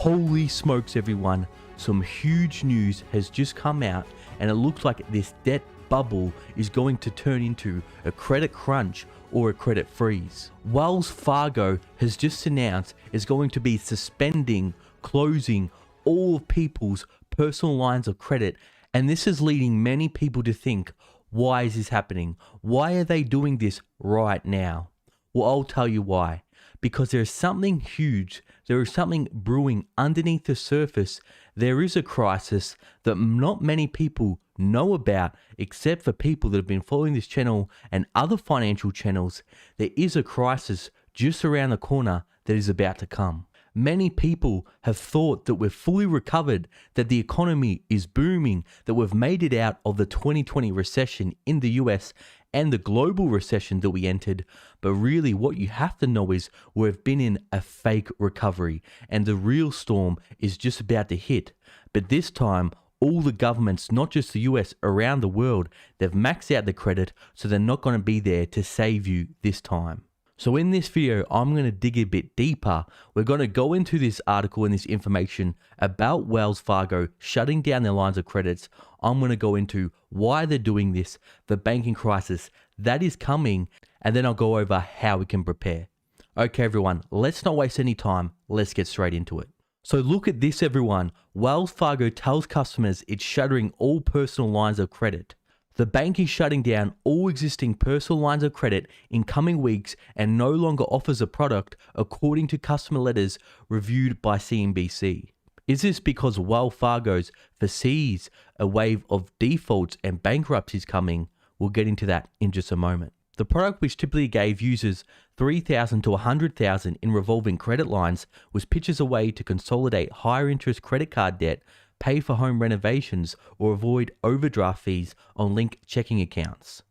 Holy smokes everyone, some huge news has just come out and it looks like this debt bubble is going to turn into a credit crunch or a credit freeze. Wells Fargo has just announced it's going to be suspending, closing all of people's personal lines of credit, and this is leading many people to think, why is this happening? Why are they doing this right now? Well, I'll tell you why. Because there's something huge, there is something brewing underneath the surface. There is a crisis that not many people know about, except for people that have been following this channel and other financial channels. There is a crisis just around the corner that is about to come. Many people have thought that we're fully recovered, that the economy is booming, that we've made it out of the 2020 recession in the US and the global recession that we entered. But really what you have to know is we've been in a fake recovery and the real storm is just about to hit. But this time, all the governments, not just the US, around the world, they've maxed out the credit, so they're not going to be there to save you this time. So in this video, I'm going to dig a bit deeper. We're going to go into this article and this information about Wells Fargo shutting down their lines of credits. I'm going to go into why they're doing this, the banking crisis that is coming, and then I'll go over how we can prepare. Okay, everyone, let's not waste any time. Let's get straight into it. So look at this, everyone. Wells Fargo tells customers it's shuttering all personal lines of credit. The bank is shutting down all existing personal lines of credit in coming weeks and no longer offers a product, according to customer letters reviewed by CNBC. Is this because Wells Fargo foresees a wave of defaults and bankruptcies coming? We'll get into that in just a moment. The product, which typically gave users $3,000 to $100,000 in revolving credit lines, was pitched as a way to consolidate higher interest credit card debt, pay for home renovations, or avoid overdraft fees on linked checking accounts.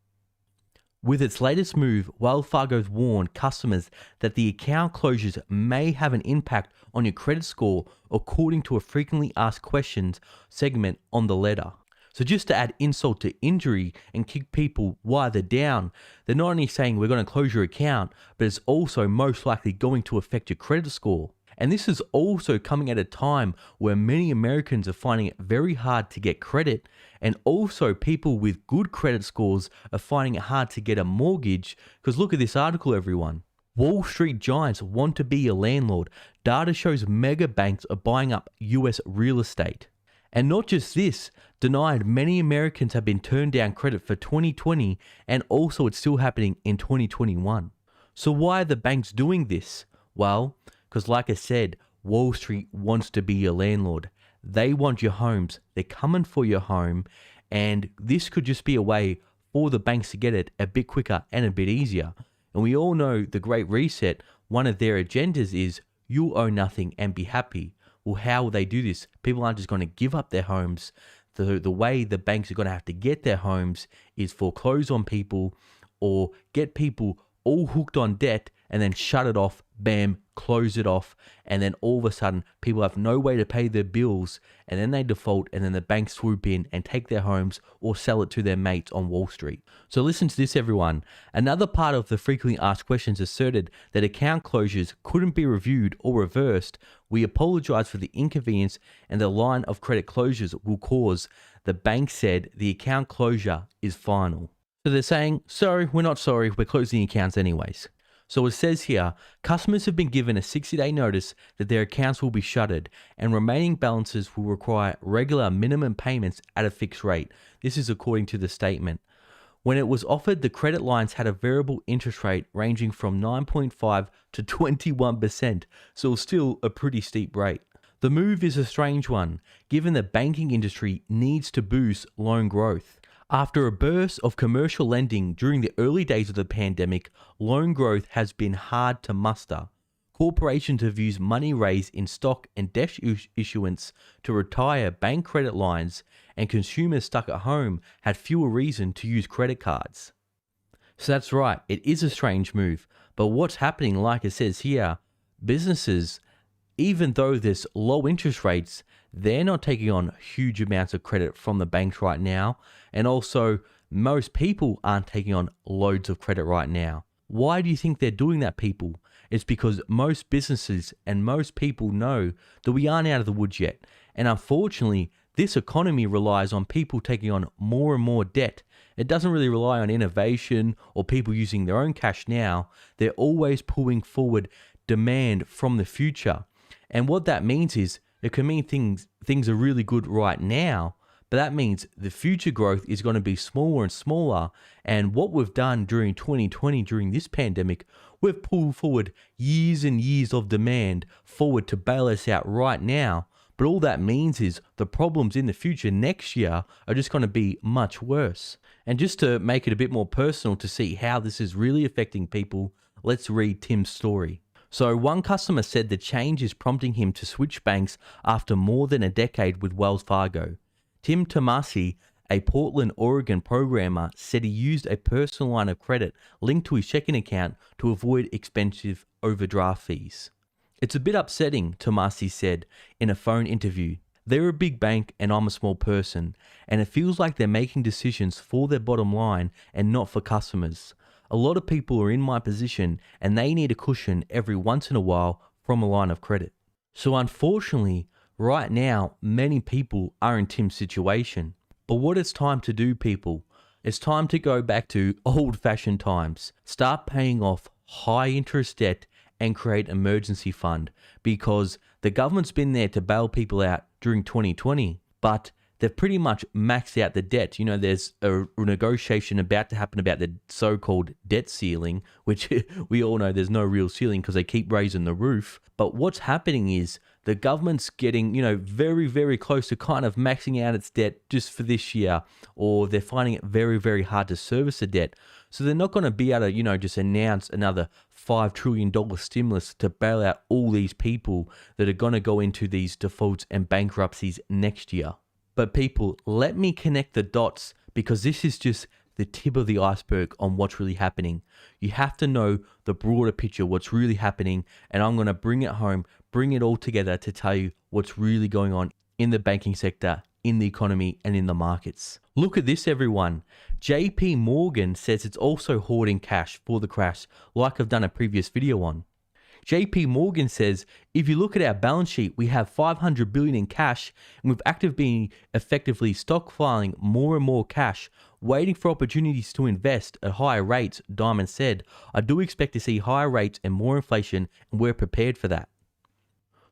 With its latest move, Wells Fargo's warned customers that the account closures may have an impact on your credit score, according to a frequently asked questions segment on the letter. So just to add insult to injury and kick people while they're down, they're not only saying we're going to close your account, but it's also most likely going to affect your credit score. And this is also coming at a time where many Americans are finding it very hard to get credit, and also people with good credit scores are finding it hard to get a mortgage. Because look at this article, everyone. Wall Street giants want to be a landlord. Data shows mega banks are buying up US real estate. And not just this, denied many Americans have been turned down credit for 2020, and also it's still happening in 2021. So why are the banks doing this? Well, because like I said, Wall Street wants to be a landlord. They want your homes. They're coming for your home. And this could just be a way for the banks to get it a bit quicker and a bit easier. And we all know the Great Reset, one of their agendas is you'll owe nothing and be happy. Well, how will they do this? People aren't just going to give up their homes. The way the banks are going to have to get their homes is foreclose on people or get people all hooked on debt and then shut it off, bam, close it off, and then all of a sudden people have no way to pay their bills, and then they default, and then the banks swoop in and take their homes or sell it to their mates on Wall Street. So listen to this, everyone. Another part of the frequently asked questions asserted that account closures couldn't be reviewed or reversed. We apologize for the inconvenience and the line of credit closures will cause. The bank said the account closure is final. So they're saying, sorry, we're not sorry, we're closing the accounts anyways. So it says here, customers have been given a 60-day notice that their accounts will be shuttered and remaining balances will require regular minimum payments at a fixed rate. This is according to the statement. When it was offered, the credit lines had a variable interest rate ranging from 9.5 to 21%, so still a pretty steep rate. The move is a strange one, given the banking industry needs to boost loan growth. After a burst of commercial lending during the early days of the pandemic, loan growth has been hard to muster. Corporations have used money raised in stock and debt issuance to retire bank credit lines, and consumers stuck at home had fewer reason to use credit cards. So that's right, it is a strange move, but what's happening, like it says here, businesses, even though there's low interest rates, they're not taking on huge amounts of credit from the banks right now. And also, most people aren't taking on loads of credit right now. Why do you think they're doing that, people? It's because most businesses and most people know that we aren't out of the woods yet. And unfortunately, this economy relies on people taking on more and more debt. It doesn't really rely on innovation or people using their own cash now. They're always pulling forward demand from the future. And what that means is it can mean things are really good right now, but that means the future growth is going to be smaller and smaller. And what we've done during 2020, during this pandemic, we've pulled forward years and years of demand forward to bail us out right now. But all that means is the problems in the future next year are just going to be much worse. And just to make it a bit more personal to see how this is really affecting people, let's read Tim's story. So one customer said the change is prompting him to switch banks after more than a decade with Wells Fargo. Tim Tomasi, a Portland, Oregon programmer, said he used a personal line of credit linked to his checking account to avoid expensive overdraft fees. It's a bit upsetting, Tomasi said in a phone interview. They're a big bank and I'm a small person, and it feels like they're making decisions for their bottom line and not for customers. A lot of people are in my position and they need a cushion every once in a while from a line of credit. So unfortunately, right now, many people are in Tim's situation. But what it's time to do, people, it's time to go back to old-fashioned times. Start paying off high interest debt and create an emergency fund, because the government's been there to bail people out during 2020, but they've pretty much maxed out the debt. You know, there's a negotiation about to happen about the so-called debt ceiling, which we all know there's no real ceiling because they keep raising the roof. But what's happening is the government's getting, very, very close to kind of maxing out its debt just for this year, or they're finding it very, very hard to service the debt. So they're not going to be able to, just announce another $5 trillion stimulus to bail out all these people that are going to go into these defaults and bankruptcies next year. But people, let me connect the dots, because this is just the tip of the iceberg on what's really happening. You have to know the broader picture, what's really happening, and I'm going to bring it home, bring it all together to tell you what's really going on in the banking sector, in the economy, and in the markets. Look at this, everyone. JP Morgan says it's also hoarding cash for the crash, like I've done a previous video on. JP Morgan says, if you look at our balance sheet, we have $500 billion in cash, and we've been effectively stockpiling more and more cash, waiting for opportunities to invest at higher rates. Diamond said, I do expect to see higher rates and more inflation, and we're prepared for that.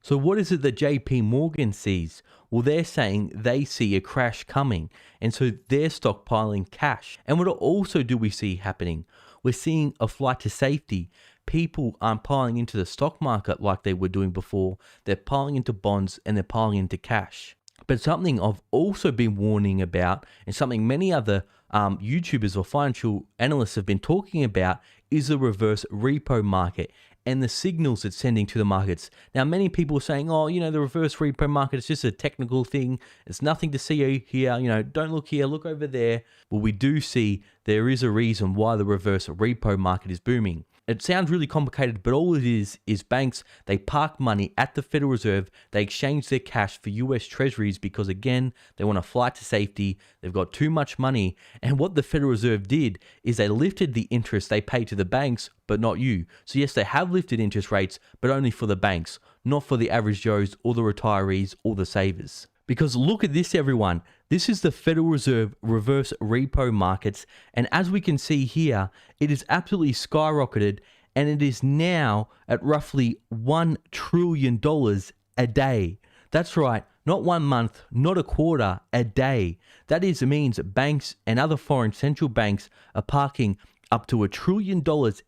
So what is it that JP Morgan sees? Well, they're saying they see a crash coming, and so they're stockpiling cash. And what also do we see happening? We're seeing a flight to safety. People aren't piling into the stock market like they were doing before. They're piling into bonds and they're piling into cash. But something I've also been warning about, and something many other YouTubers or financial analysts have been talking about, is the reverse repo market and the signals it's sending to the markets. Now, many people are saying, the reverse repo market is just a technical thing. It's nothing to see here. Don't look here, look over there. Well, we do see there is a reason why the reverse repo market is booming. It sounds really complicated, but all it is banks, they park money at the Federal Reserve, they exchange their cash for US Treasuries because, again, they want a flight to safety, they've got too much money, and what the Federal Reserve did is they lifted the interest they pay to the banks, but not you. So yes, they have lifted interest rates, but only for the banks, not for the average Joes or the retirees or the savers. Because look at this, everyone. This is the Federal Reserve reverse repo markets. And as we can see here, it is absolutely skyrocketed. And it is now at roughly $1 trillion a day. That's right. Not 1 month, not a quarter, a day. That means banks and other foreign central banks are parking up to $1 trillion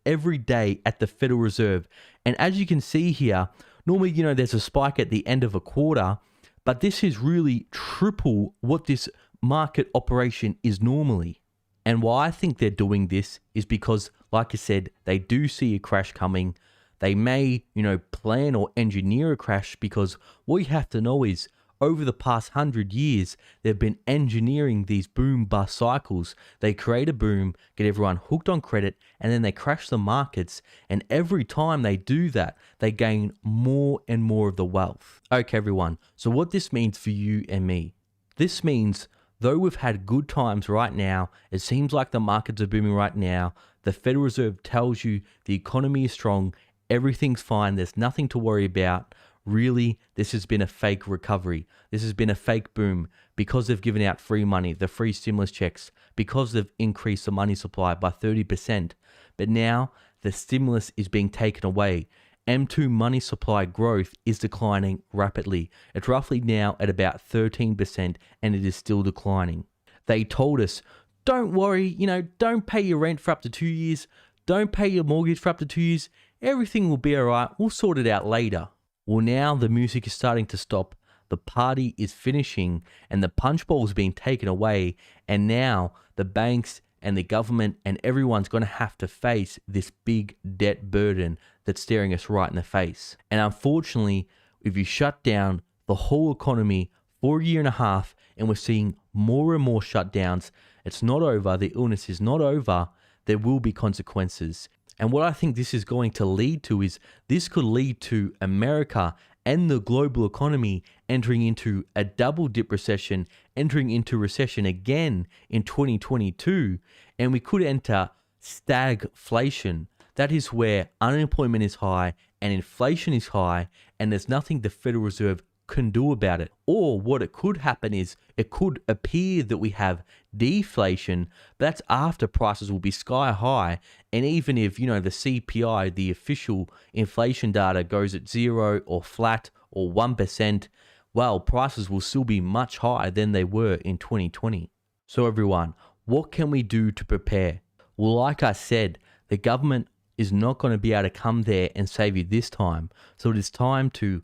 every day at the Federal Reserve. And as you can see here, normally, there's a spike at the end of a quarter. But this is really triple what this market operation is normally. And why I think they're doing this is because, like I said, they do see a crash coming. They may, plan or engineer a crash, because what you have to know is over the past 100 years, they've been engineering these boom bust cycles. They create a boom, get everyone hooked on credit, and then they crash the markets. And every time they do that, they gain more and more of the wealth. Okay, everyone. So what this means for you and me, this means though we've had good times right now, it seems like the markets are booming right now. The Federal Reserve tells you the economy is strong everything's fine, there's nothing to worry about. Really, this has been a fake recovery. This has been a fake boom because they've given out free money, the free stimulus checks, because they've increased the money supply by 30%. But now the stimulus is being taken away. M2 money supply growth is declining rapidly. It's roughly now at about 13% and it is still declining. They told us, don't worry, don't pay your rent for up to 2 years. Don't pay your mortgage for up to 2 years. Everything will be all right. We'll sort it out later. Well, now the music is starting to stop. The party is finishing and the punch bowl is being taken away. And now the banks and the government and everyone's going to have to face this big debt burden that's staring us right in the face. And unfortunately, if you shut down the whole economy for a year and a half and we're seeing more and more shutdowns, it's not over. The illness is not over. There will be consequences. And what I think this is going to lead to is this could lead to America and the global economy entering into a double dip recession, entering into recession again in 2022, and we could enter stagflation. That is where unemployment is high and inflation is high, and there's nothing the Federal Reserve can do about it. Or what it could happen is it could appear that we have deflation, but that's after prices will be sky high. And even if, the CPI, the official inflation data, goes at 0 or flat or 1%, well, prices will still be much higher than they were in 2020. So everyone, what can we do to prepare? Well, like I said, the government is not going to be able to come there and save you this time. So it is time to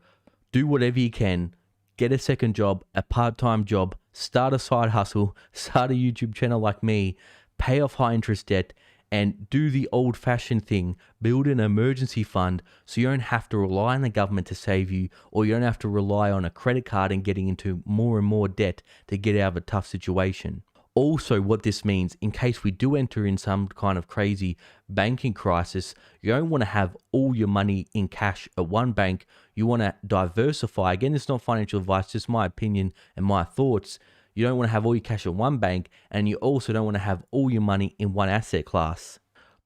do whatever you can, get a second job, a part-time job, start a side hustle, start a YouTube channel like me, pay off high interest debt, and do the old-fashioned thing, build an emergency fund so you don't have to rely on the government to save you, or you don't have to rely on a credit card and getting into more and more debt to get out of a tough situation. Also, what this means, in case we do enter in some kind of crazy banking crisis, you don't want to have all your money in cash at one bank. You want to diversify. Again, it's not financial advice, just my opinion and my thoughts. You don't want to have all your cash at one bank, and you also don't want to have all your money in one asset class.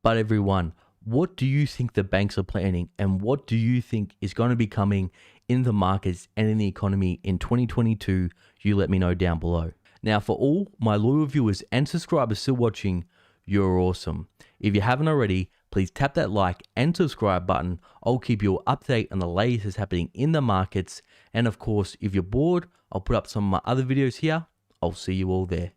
But everyone, what do you think the banks are planning, and what do you think is going to be coming in the markets and in the economy in 2022? You let me know down below. Now, for all my loyal viewers and subscribers still watching, you're awesome. If you haven't already, please tap that like and subscribe button. I'll keep you up to date on the latest happening in the markets. And of course, if you're bored, I'll put up some of my other videos here. I'll see you all there.